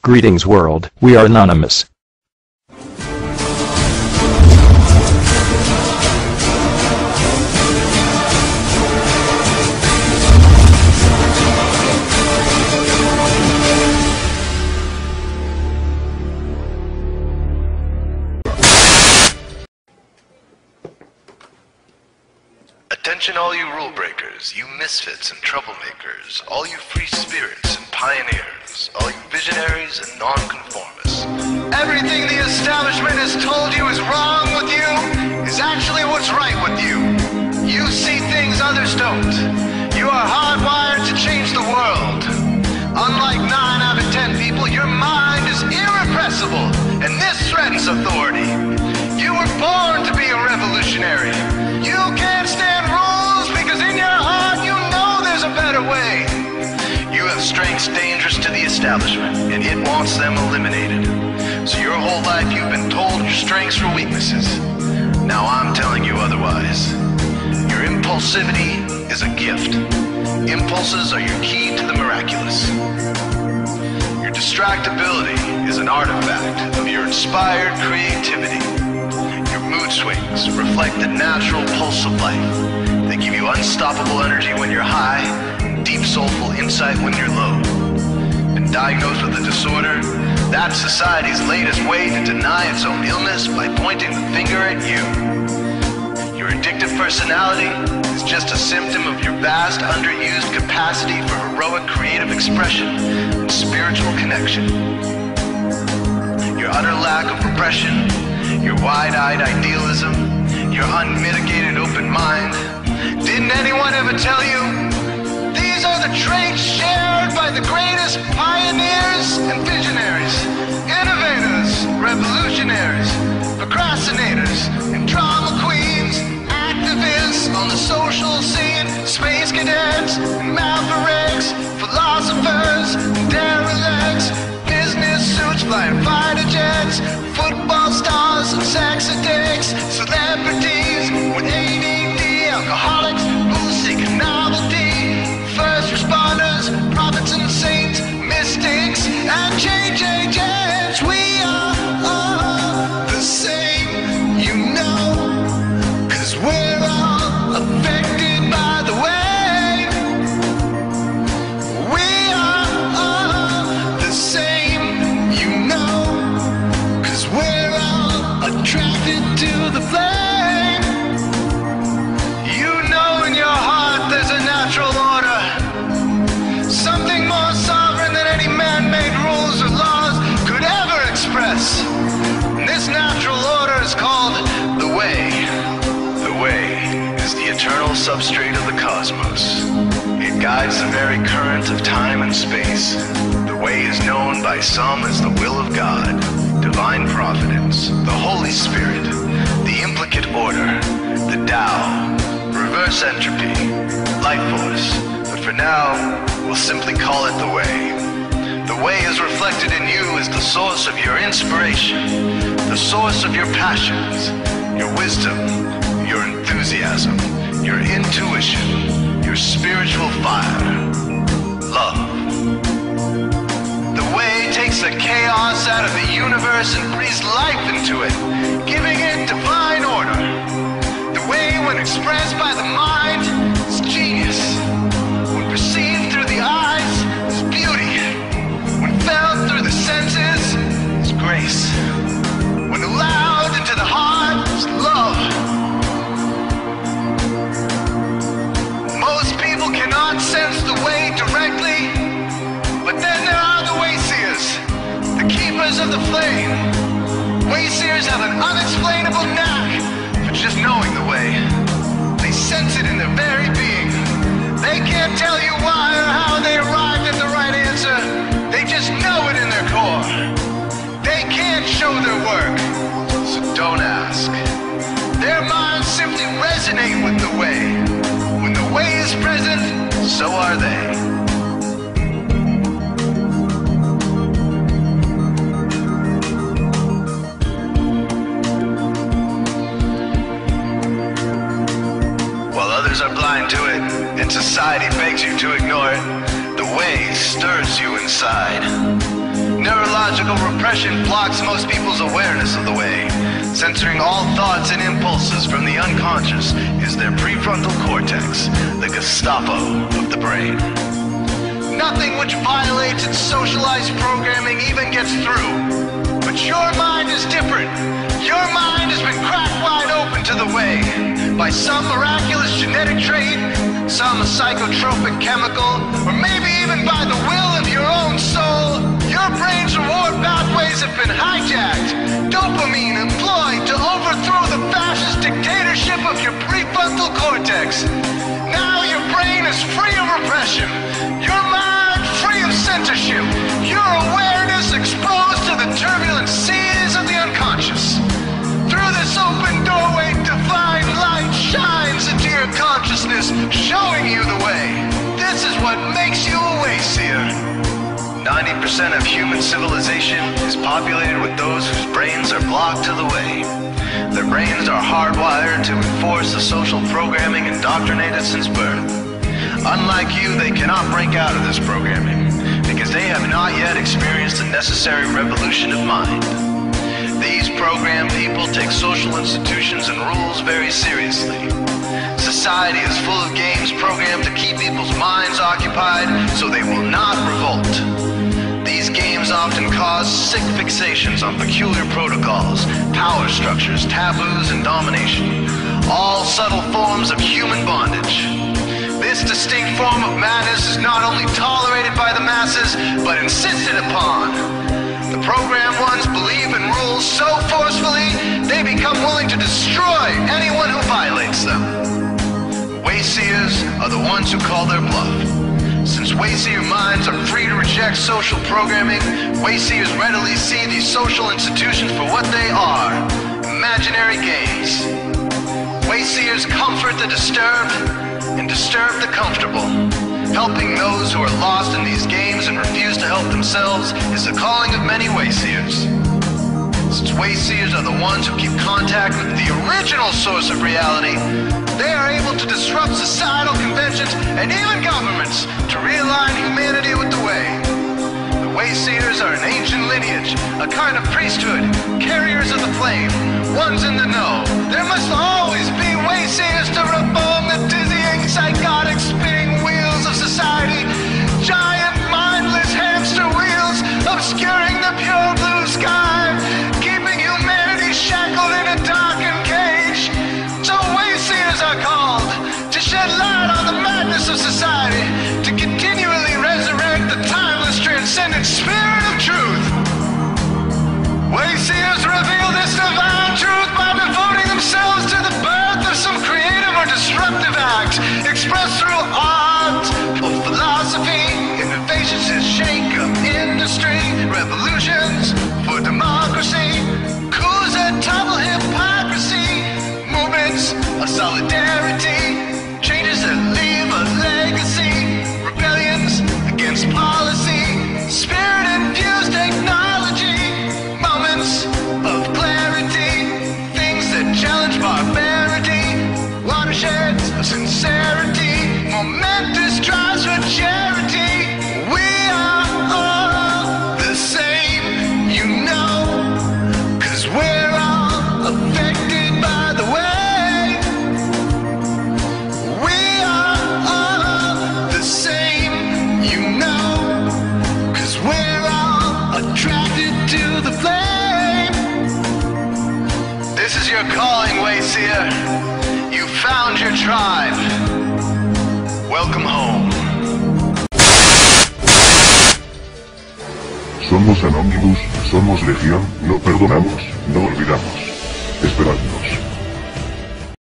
Greetings world, we are anonymous. Attention all you rule breakers, you misfits and troublemakers, all you free spirits and pioneers, all you visionaries and nonconformists. Everything the establishment has told you is wrong with you is actually what's right with you. You see things others don't. You are hardwired to change the world. Unlike 9 out of 10 people, your mind is irrepressible, and this threatens authority. You were born to be a revolutionary. You can't stand rules because in your heart you know there's a better way. You have strengths dangerous to the establishment, and it wants them eliminated. So your whole life you've been told your strengths were weaknesses. Now I'm telling you otherwise. Your impulsivity is a gift. Impulses are your key to the miraculous. Your distractibility is an artifact of your inspired creativity. Mood swings reflect the natural pulse of life. They give you unstoppable energy when you're high, deep soulful insight when you're low. Been diagnosed with a disorder? That's society's latest way to deny its own illness by pointing the finger at you. Your addictive personality is just a symptom of your vast underused capacity for heroic creative expression and spiritual connection. Your utter lack of repression, your wide-eyed idealism, your unmitigated open mind. Didn't anyone ever tell you? These are the traits shared by the greatest pioneers and visionaries, innovators, revolutionaries, procrastinators, and drama queens, activists on the social scene, space cadets, mavericks, philosophers, derelicts, business suits, flying fighter jets, football stars and sex addicts, celebrities with ADD, alcoholics who seek novelty, first responders, prophets and saints, mystics and change agents. We are all the same, you know, 'cause we're all affected by the way. We are all the same, you know, we're all attracted to the flame. You know in your heart there's a natural order, something more sovereign than any man-made rules or laws could ever express. And this natural order is called the way. The way is the eternal substrate of the cosmos. It guides the very current of time and space. The way is known by some as the will of God, divine providence, the Holy Spirit, the implicate order, the Tao, reverse entropy, life force, but for now, we'll simply call it the way. The way is reflected in you as the source of your inspiration, the source of your passions, your wisdom, your enthusiasm, your intuition, your spiritual fire, love. The way takes the chaos out of the universe and breathes life into it, giving it divine order. The way, when expressed by the mind, is genius. When perceived through the eyes, is beauty. When felt through the senses, is grace. When allowed into the heart, is love. Most people cannot sense the way directly, but then there are the wayseers, the keepers of the flame. Wayseers have an unexplainable knack for just knowing the way. They sense it in their very being. They can't tell you why or how they arrived at the right answer. They just know it in their core. They can't show their work, so don't ask. Their minds simply resonate with the way. When the way is present, so are they. Are blind to it, and society begs you to ignore it. The way stirs you inside. Neurological ideological repression blocks most people's awareness of the way. Censoring all thoughts and impulses from the unconscious is their prefrontal cortex, the Gestapo of the brain. Nothing which violates its socialized programming even gets through. But your mind is different. Your mind has been cracked wide open to the way by some miraculous genetic trait, some psychotropic chemical, or maybe even by the will of your own soul. Your brain's reward pathways have been hijacked. Dopamine employed to overthrow the fascist dictatorship of your prefrontal cortex. Now your brain is free of repression. Your mind free of censorship. Your awareness exposed to the turbulent seas of the unconscious. Through this open doorway, divine light shines into your consciousness, showing you the way. This is what makes you a wayseer. 90% of human civilization is populated with those whose brains are blocked to the way. Their brains are hardwired to enforce the social programming indoctrinated since birth. Unlike you, they cannot break out of this programming because they have not yet experienced the necessary revolution of mind. These programmed people take social institutions and rules very seriously. Society is full of games programmed to keep people's minds occupied so they will not revolt. These games often cause sick fixations on peculiar protocols, power structures, taboos, and domination, all subtle forms of human bondage. This distinct form of madness is not only tolerated by the masses, but insisted upon. The programmed ones believe in rules so forcefully, they become willing to destroy anyone who violates them. Wayseers are the ones who call their bluff. Since wayseer minds are free to reject social programming, wayseers readily see these social institutions for what they are, imaginary games. Wayseers comfort the disturbed and disturb the comfortable. Helping those who are lost in these games and refuse to help themselves is the calling of many wayseers. Since wayseers are the ones who keep contact with the original source of reality, they are able to disrupt societal conventions and even governments to realign humanity with the way. The wayseers are an ancient lineage, a kind of priesthood, carriers of the flame, ones in the know. There must always be wayseers to reform the dizzying, psychotic, spinning wheels of society. Giant, mindless hamster wheels obscuring the pure blue sky, keeping humanity shackled in a darkened cage. So wayseers are called to shed light on the madness of society, to continually resurrect the timeless, transcendent spirit of truth. Wayseers reveal this divine truth by devoting themselves to the birth of some creative or disruptive act, expressed through art or philosophy, innovations that shake up industry, revolutions for democracy, coups that topple hypocrisy, movements of solidarity, changes that leave a legacy, rebellions against policy, spirit-infused technology, moments of clarity, things that challenge barbarity, watersheds of sincerity, momentous drives for charity. We are all the same, you know, 'cause we're all affected by the way. We are all the same, you know, 'cause we're all attracted to the flame. This is your calling, wayseer. You found your tribe. Welcome home. Somos Anonymous, somos legión, no perdonamos, no olvidamos. Esperadnos.